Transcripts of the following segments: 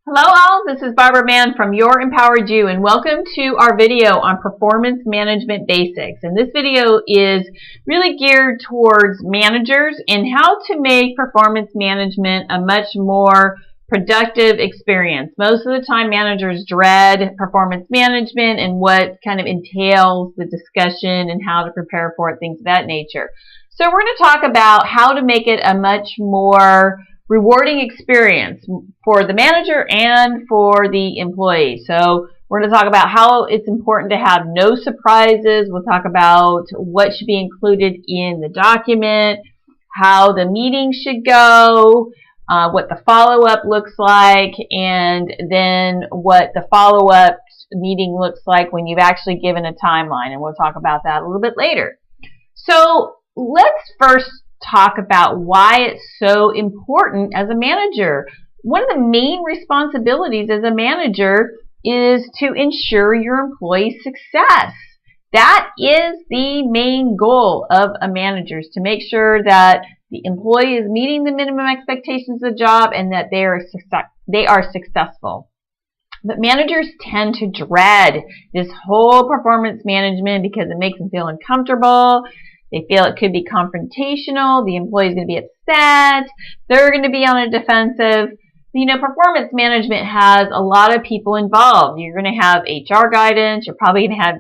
Hello all, this is Barbara Mann from Your Empowered You, and welcome to our video on performance management basics. And this video is really geared towards managers and how to make performance management a much more productive experience. Most of the time managers dread performance management and what kind of entails the discussion and how to prepare for it, things of that nature. So we're going to talk about how to make it a much more rewarding experience for the manager and for the employee. So we're going to talk about how it's important to have no surprises. We'll talk about what should be included in the document, how the meeting should go, what the follow-up looks like, and then what the follow-up meeting looks like when you've actually given a timeline. And we'll talk about that a little bit later. So let's first talk about why it's so important as a manager. One of the main responsibilities as a manager is to ensure your employee's success. That is the main goal of a manager, is to make sure that the employee is meeting the minimum expectations of the job and that they are successful. But managers tend to dread this whole performance management because it makes them feel uncomfortable. They feel it could be confrontational. The employee's going to be upset. They're going to be on a defensive. You know, performance management has a lot of people involved. You're going to have HR guidance. You're probably going to have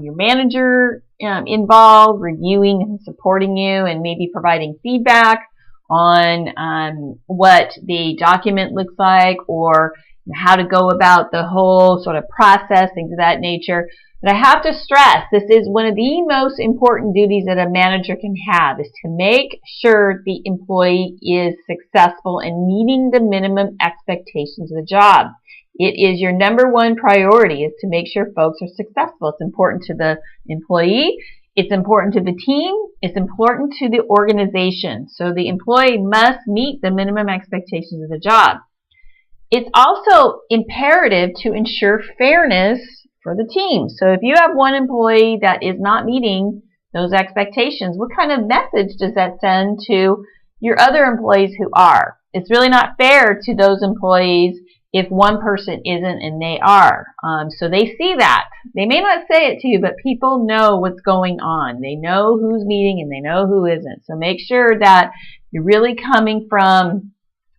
your manager involved, reviewing and supporting you and maybe providing feedback on what the document looks like or how to go about the whole sort of process, things of that nature. But I have to stress, this is one of the most important duties that a manager can have, is to make sure the employee is successful in meeting the minimum expectations of the job. It is your number one priority, is to make sure folks are successful. It's important to the employee, it's important to the team, it's important to the organization. So the employee must meet the minimum expectations of the job. It's also imperative to ensure fairness for the team. So if you have one employee that is not meeting those expectations, what kind of message does that send to your other employees who are? It's really not fair to those employees if one person isn't and they are. So they see that. They may not say it to you, but people know what's going on. They know who's meeting and they know who isn't. So make sure that you're really coming from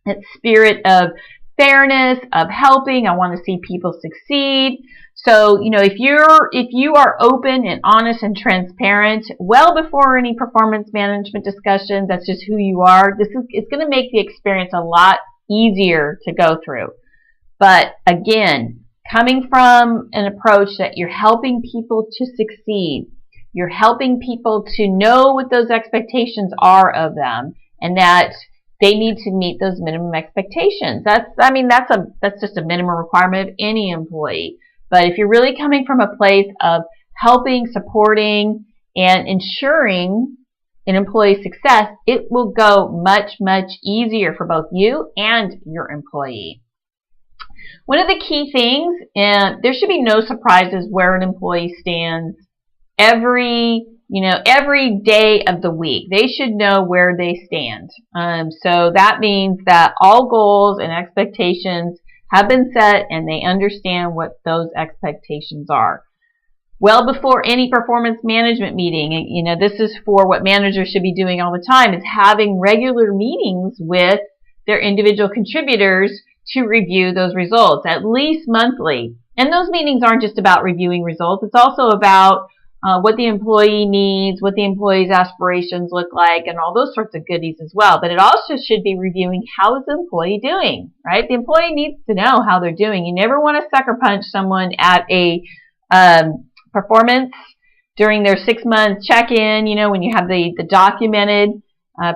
that spirit of fairness, of helping. I want to see people succeed. So, you know, if you are open and honest and transparent well before any performance management discussions, that's just who you are. It's going to make the experience a lot easier to go through. But again, coming from an approach that you're helping people to succeed, you're helping people to know what those expectations are of them, and that they need to meet those minimum expectations. That's just a minimum requirement of any employee. But if you're really coming from a place of helping, supporting, and ensuring an employee's success, it will go much, much easier for both you and your employee. One of the key things, there should be no surprises where an employee stands every day of the week. They should know where they stand. So that means that all goals and expectations have been set and they understand what those expectations are. Well before any performance management meeting, you know, this is for what managers should be doing all the time, is having regular meetings with their individual contributors to review those results, at least monthly. And those meetings aren't just about reviewing results. It's also about what the employee needs, what the employee's aspirations look like, and all those sorts of goodies as well. But it also should be reviewing, how is the employee doing, right? The employee needs to know how they're doing. You never want to sucker punch someone at a performance during their 6-month check-in, you know, when you have the documented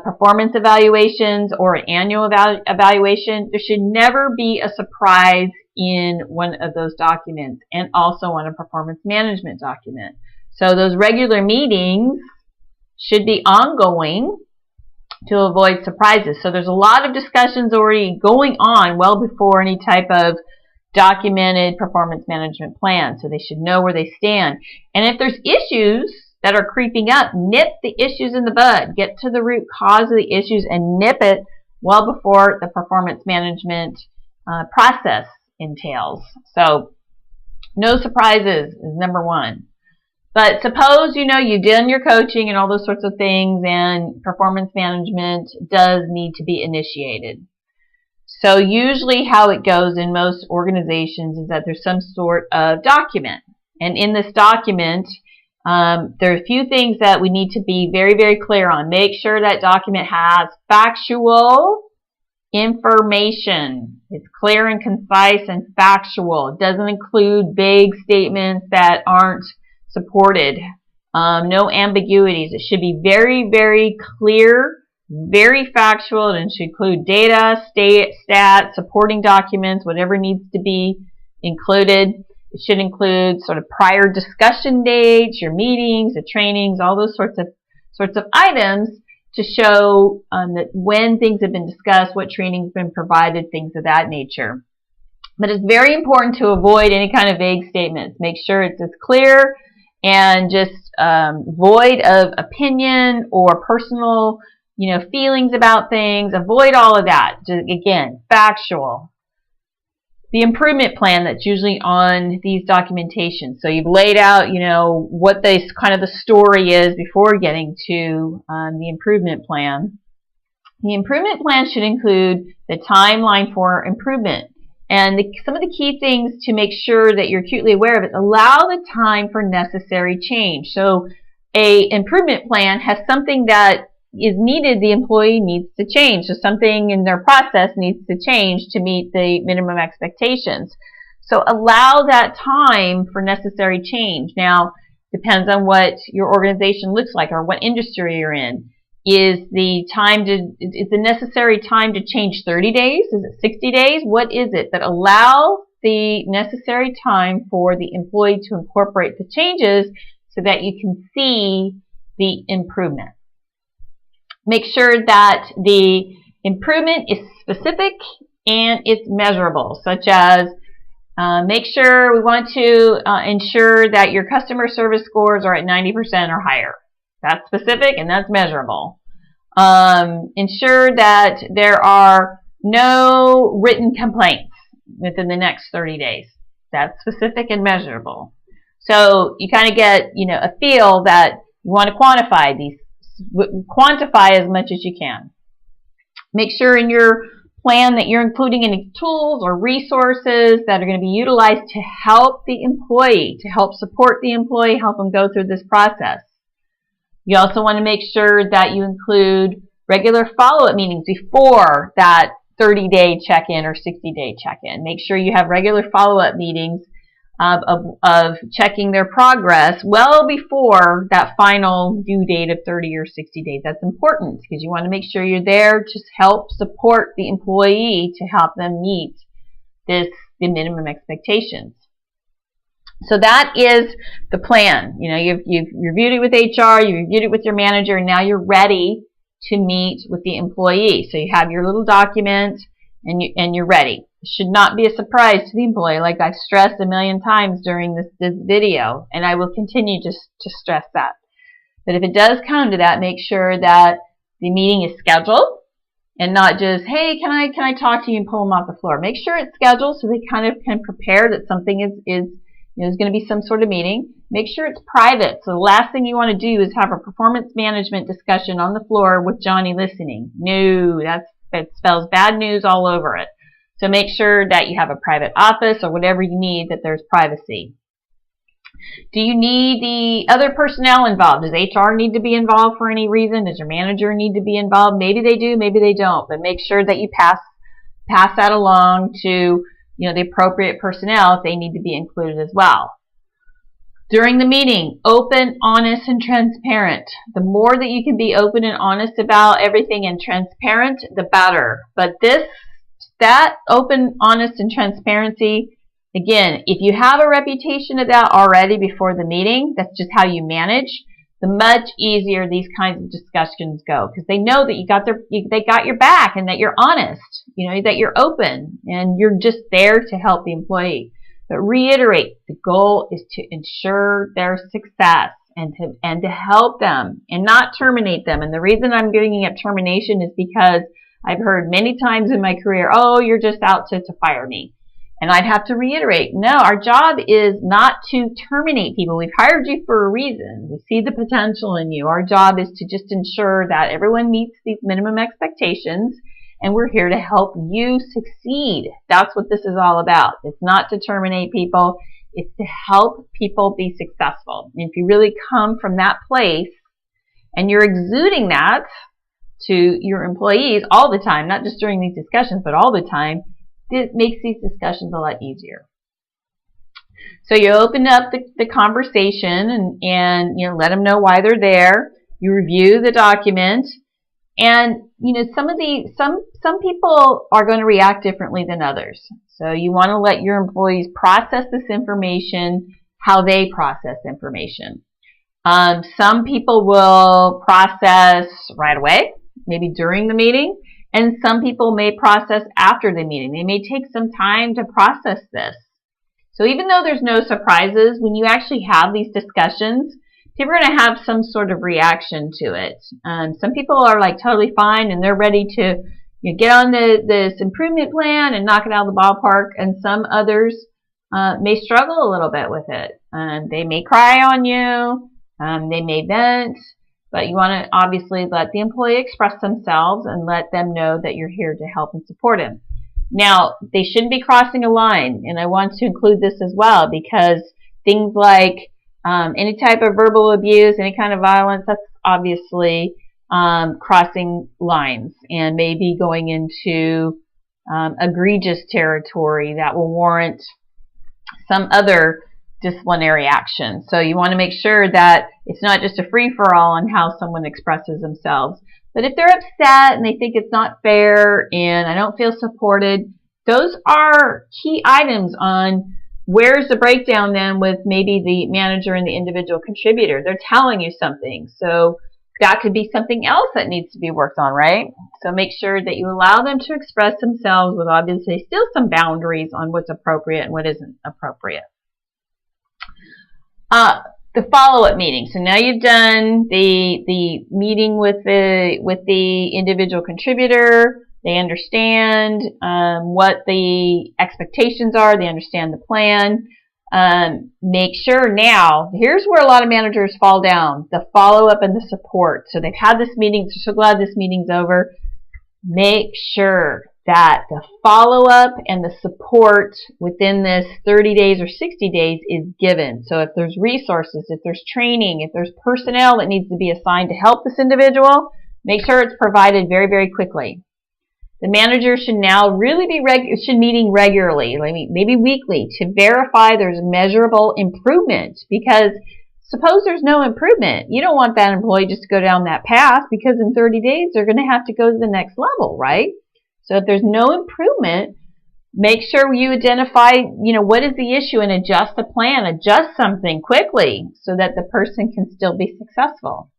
performance evaluations or an annual evaluation. There should never be a surprise in one of those documents, and also on a performance management document. So those regular meetings should be ongoing to avoid surprises. So there's a lot of discussions already going on well before any type of documented performance management plan. So they should know where they stand. And if there's issues that are creeping up, nip the issues in the bud. Get to the root cause of the issues and nip it well before the performance management process entails. So no surprises is number one. But suppose, you've done your coaching and all those sorts of things, and performance management does need to be initiated. So usually how it goes in most organizations is that there's some sort of document. And in this document, there are a few things that we need to be very, very clear on. Make sure that document has factual information. It's clear and concise and factual. It doesn't include vague statements that aren't supported. No ambiguities. It should be very, very clear, very factual. It should include data, stats, supporting documents, whatever needs to be included. It should include sort of prior discussion dates, your meetings, the trainings, all those sorts of items to show that when things have been discussed, what training's been provided, things of that nature. But it's very important to avoid any kind of vague statements. Make sure it's as clear and just void of opinion or personal, feelings about things. Avoid all of that. Just, again, factual. The improvement plan that's usually on these documentations. So you've laid out, what the story is before getting to the improvement plan. The improvement plan should include the timeline for improvement. And some of the key things to make sure that you're acutely aware of it, allow the time for necessary change. So a improvement plan has something that is needed, the employee needs to change. So something in their process needs to change to meet the minimum expectations. So allow that time for necessary change. Now, depends on what your organization looks like or what industry you're in. Is the necessary time to change 30 days? Is it 60 days? What is it? But allow the necessary time for the employee to incorporate the changes so that you can see the improvement. Make sure that the improvement is specific and it's measurable, such as make sure we want to ensure that your customer service scores are at 90% or higher. That's specific and that's measurable. Ensure that there are no written complaints within the next 30 days. That's specific and measurable. So you kind of get, a feel that you want to quantify these. Quantify as much as you can. Make sure in your plan that you're including any tools or resources that are going to be utilized to help the employee, to help support the employee, help them go through this process. You also want to make sure that you include regular follow-up meetings before that 30-day check-in or 60-day check-in. Make sure you have regular follow-up meetings of checking their progress well before that final due date of 30 or 60 days. That's important because you want to make sure you're there to help support the employee to help them meet the minimum expectations. So that is the plan. You've reviewed it with HR, you've reviewed it with your manager, and now you're ready to meet with the employee. So you have your little document and you're ready. It should not be a surprise to the employee, like I've stressed a million times during this video, and I will continue to stress that. But if it does come to that, make sure that the meeting is scheduled and not just, hey, can I talk to you and pull them off the floor. Make sure it's scheduled so they kind of can prepare that something is there's going to be some sort of meeting. Make sure it's private. So the last thing you want to do is have a performance management discussion on the floor with Johnny listening. No, it spells bad news all over it. So make sure that you have a private office or whatever you need, that there's privacy. Do you need the other personnel involved? Does HR need to be involved for any reason? Does your manager need to be involved? Maybe they do, maybe they don't. But make sure that you pass that along to the appropriate personnel if they need to be included as well. During the meeting, open, honest, and transparent. The more that you can be open and honest about everything and transparent, the better. But that open, honest, and transparency, again, if you have a reputation of that already before the meeting, that's just how you manage, the much easier these kinds of discussions go, because they know that they got your back and that you're honest, that you're open and you're just there to help the employee. But reiterate, the goal is to ensure their success and to help them and not terminate them. And the reason I'm bringing up termination is because I've heard many times in my career, oh, you're just out to fire me. And I'd have to reiterate, no, our job is not to terminate people. We've hired you for a reason. We see the potential in you. Our job is to just ensure that everyone meets these minimum expectations, and we're here to help you succeed. That's what this is all about. It's not to terminate people. It's to help people be successful. And if you really come from that place and you're exuding that to your employees all the time, not just during these discussions, but all the time, it makes these discussions a lot easier. So you open up the conversation and you know, let them know why they're there. You review the document, and you know, some people are going to react differently than others. So you want to let your employees process this information how they process information. Some people will process right away, maybe during the meeting. And some people may process after the meeting. They may take some time to process this. So even though there's no surprises, when you actually have these discussions, people are going to have some sort of reaction to it. Some people are like totally fine and they're ready to get on this improvement plan and knock it out of the ballpark. And some others may struggle a little bit with it. They may cry on you. They may vent. But you want to obviously let the employee express themselves and let them know that you're here to help and support them. Now, they shouldn't be crossing a line, and I want to include this as well, because things like any type of verbal abuse, any kind of violence, that's obviously crossing lines and maybe going into egregious territory that will warrant some other disciplinary action. So you want to make sure that it's not just a free-for-all on how someone expresses themselves. But if they're upset and they think it's not fair and I don't feel supported, those are key items on where's the breakdown then with maybe the manager and the individual contributor. They're telling you something. So that could be something else that needs to be worked on, right? So make sure that you allow them to express themselves with obviously still some boundaries on what's appropriate and what isn't appropriate. The follow-up meeting. So now you've done the meeting with the individual contributor. They understand what the expectations are. They understand the plan. Make sure now, here's where a lot of managers fall down, the follow-up and the support. So they've had this meeting. So glad this meeting's over. Make sure that the follow-up and the support within this 30 days or 60 days is given. So if there's resources, if there's training, if there's personnel that needs to be assigned to help this individual, make sure it's provided very, very quickly. The manager should now really be meeting regularly, maybe weekly, to verify there's measurable improvement, because suppose there's no improvement. You don't want that employee just to go down that path, because in 30 days they're going to have to go to the next level, right? So if there's no improvement, make sure you identify, what is the issue and adjust the plan, adjust something quickly so that the person can still be successful.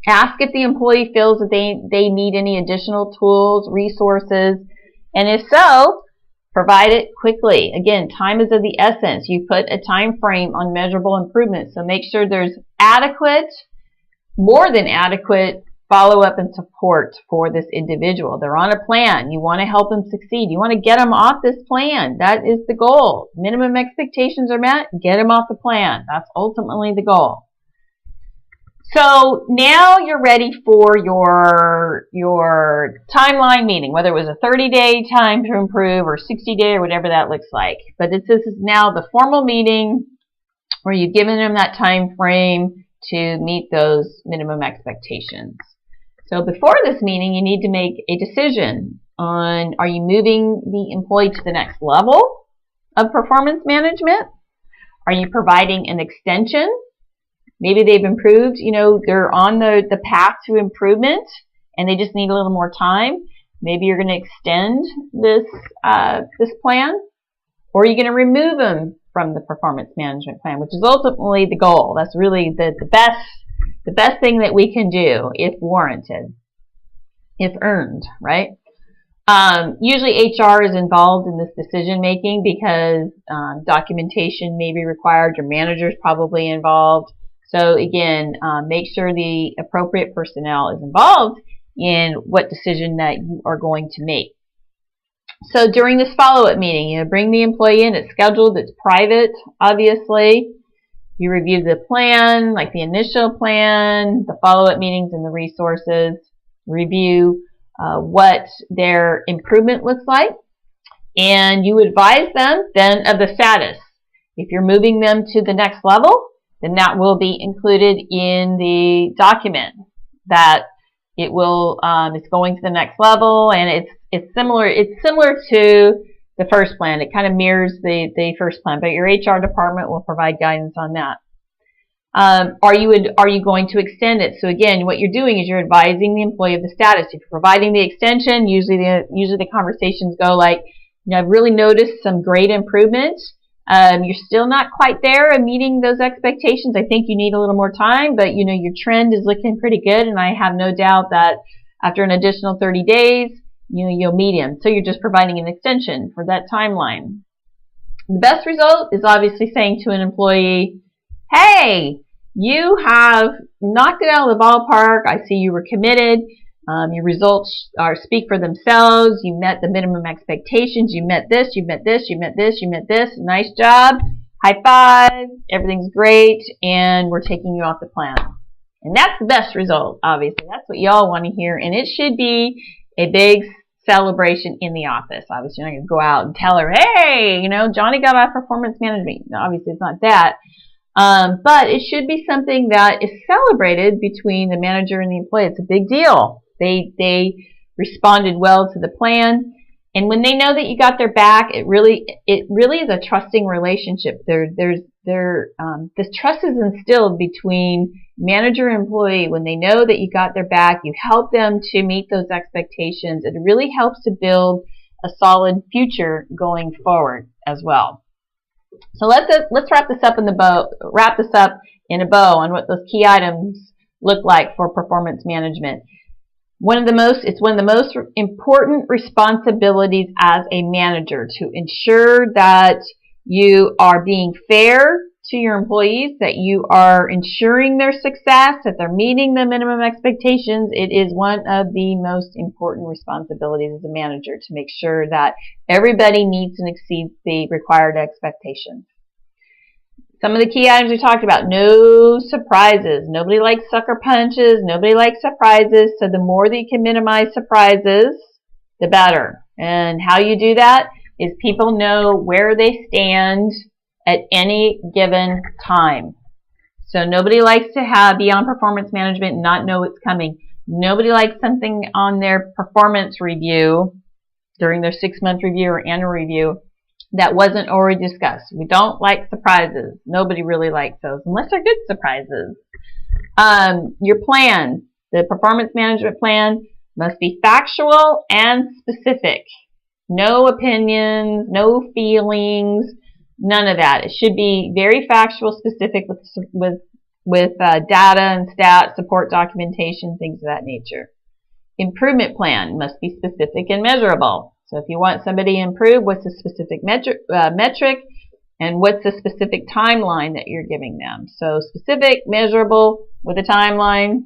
Ask if the employee feels that they need any additional tools, resources, and if so, provide it quickly. Again, time is of the essence. You put a time frame on measurable improvement, so make sure there's adequate, more than adequate, follow-up and support for this individual. They're on a plan. You want to help them succeed. You want to get them off this plan. That is the goal. Minimum expectations are met, get them off the plan. That's ultimately the goal. So now you're ready for your timeline meeting, whether it was a 30-day time to improve or 60-day or whatever that looks like. But this is now the formal meeting where you've given them that time frame to meet those minimum expectations. So before this meeting, you need to make a decision on, are you moving the employee to the next level of performance management? Are you providing an extension? Maybe they've improved, they're on the path to improvement and they just need a little more time. Maybe you're going to extend this plan, or are you going to remove them from the performance management plan, which is ultimately the goal. That's really the best thing that we can do if warranted, if earned, right? Usually HR is involved in this decision making because documentation may be required. Your manager is probably involved. So again, make sure the appropriate personnel is involved in what decision that you are going to make. So during this follow-up meeting, you bring the employee in. It's scheduled. It's private, obviously. You review the plan, like the initial plan, the follow-up meetings, and the resources. Review what their improvement looks like. And you advise them then of the status. If you're moving them to the next level, then that will be included in the document that it will it's going to the next level, and it's similar to the first plan. It kind of mirrors the first plan, but your HR department will provide guidance on that. Are you going to extend it? So again, what you're doing is you're advising the employee of the status. If you're providing the extension, usually the conversations go like, I've really noticed some great improvement. You're still not quite there and meeting those expectations. I think you need a little more time, but your trend is looking pretty good, and I have no doubt that after an additional 30 days, you'll meet him. So you're just providing an extension for that timeline. The best result is obviously saying to an employee, hey, you have knocked it out of the ballpark. I see you were committed. Your results speak for themselves. You met the minimum expectations. You met this, you met this, you met this, you met this. Nice job. High five. Everything's great. And we're taking you off the plan. And that's the best result, obviously. That's what y'all want to hear. And it should be a big celebration in the office. Obviously, you're not going to go out and tell her, hey, Johnny got out performance management. No, obviously, it's not that. But it should be something that is celebrated between the manager and the employee. It's a big deal. They responded well to the plan, and when they know that you got their back, it really is a trusting relationship. This trust is instilled between manager and employee. When they know that you got their back, you help them to meet those expectations. It really helps to build a solid future going forward as well. So let's wrap this up in a bow on what those key items look like for performance management. It's one of the most important responsibilities as a manager to ensure that you are being fair to your employees, that you are ensuring their success, that they're meeting the minimum expectations. It is one of the most important responsibilities as a manager to make sure that everybody meets and exceeds the required expectations. Some of the key items we talked about: no surprises. Nobody likes sucker punches. Nobody likes surprises. So the more that you can minimize surprises, the better. And how you do that is people know where they stand at any given time. So nobody likes to be on performance management and not know what's coming. Nobody likes something on their performance review during their 6-month review or annual review that wasn't already discussed. We don't like surprises. Nobody really likes those unless they're good surprises. Your plan, the performance management plan, must be factual and specific. No opinions, no feelings, none of that. It should be very factual, specific with data and stats, support documentation, things of that nature. Improvement plan must be specific and measurable. So if you want somebody to improve, what's the specific metric and what's the specific timeline that you're giving them? So specific, measurable, with a timeline.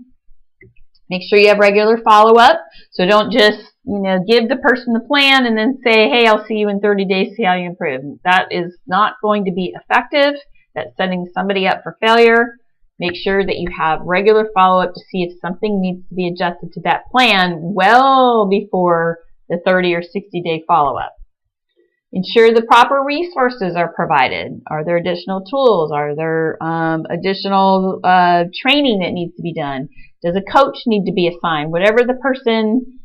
Make sure you have regular follow-up. So don't just, give the person the plan and then say, hey, I'll see you in 30 days, see how you improve. That is not going to be effective. That's setting somebody up for failure. Make sure that you have regular follow-up to see if something needs to be adjusted to that plan well before the 30 or 60-day follow-up. Ensure the proper resources are provided. Are there additional tools? Are there additional training that needs to be done? Does a coach need to be assigned? Whatever the person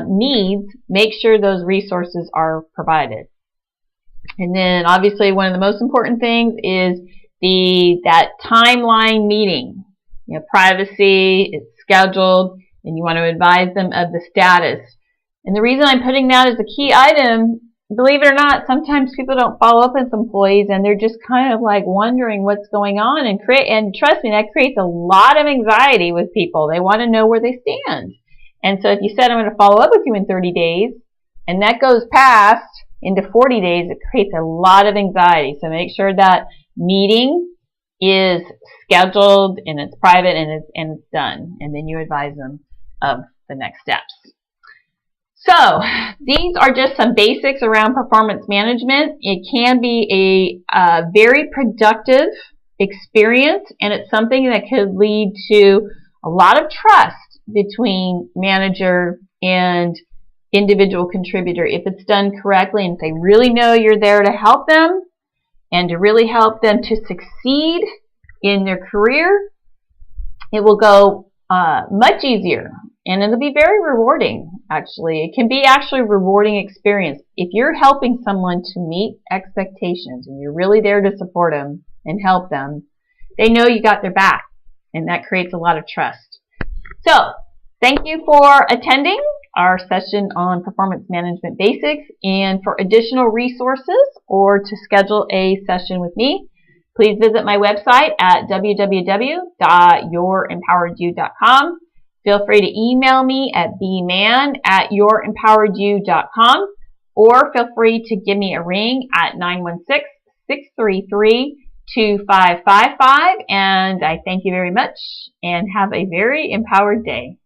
needs, make sure those resources are provided. And then obviously one of the most important things is that timeline meeting. Privacy, it's scheduled, and you want to advise them of the status. And the reason I'm putting that as a key item, believe it or not, sometimes people don't follow up with employees and they're just kind of like wondering what's going on, and trust me, that creates a lot of anxiety with people. They want to know where they stand. And so if you said, I'm going to follow up with you in 30 days, and that goes past into 40 days, it creates a lot of anxiety. So make sure that meeting is scheduled and it's private and it's done. And then you advise them of the next steps. So these are just some basics around performance management. It can be a very productive experience, and it's something that could lead to a lot of trust between manager and individual contributor if it's done correctly, and if they really know you're there to help them and to really help them to succeed in their career. It will go much easier, and it'll be very rewarding. Actually, it can be actually a rewarding experience if you're helping someone to meet expectations and you're really there to support them and help them. They know you got their back, and that creates a lot of trust. So thank you for attending our session on performance management basics, and for additional resources or to schedule a session with me, please visit my website at www.yourimpoweredyou.com. Feel free to email me at bman@yourimpoweredyou.com, or feel free to give me a ring at 916-633-2555. And I thank you very much, and have a very empowered day.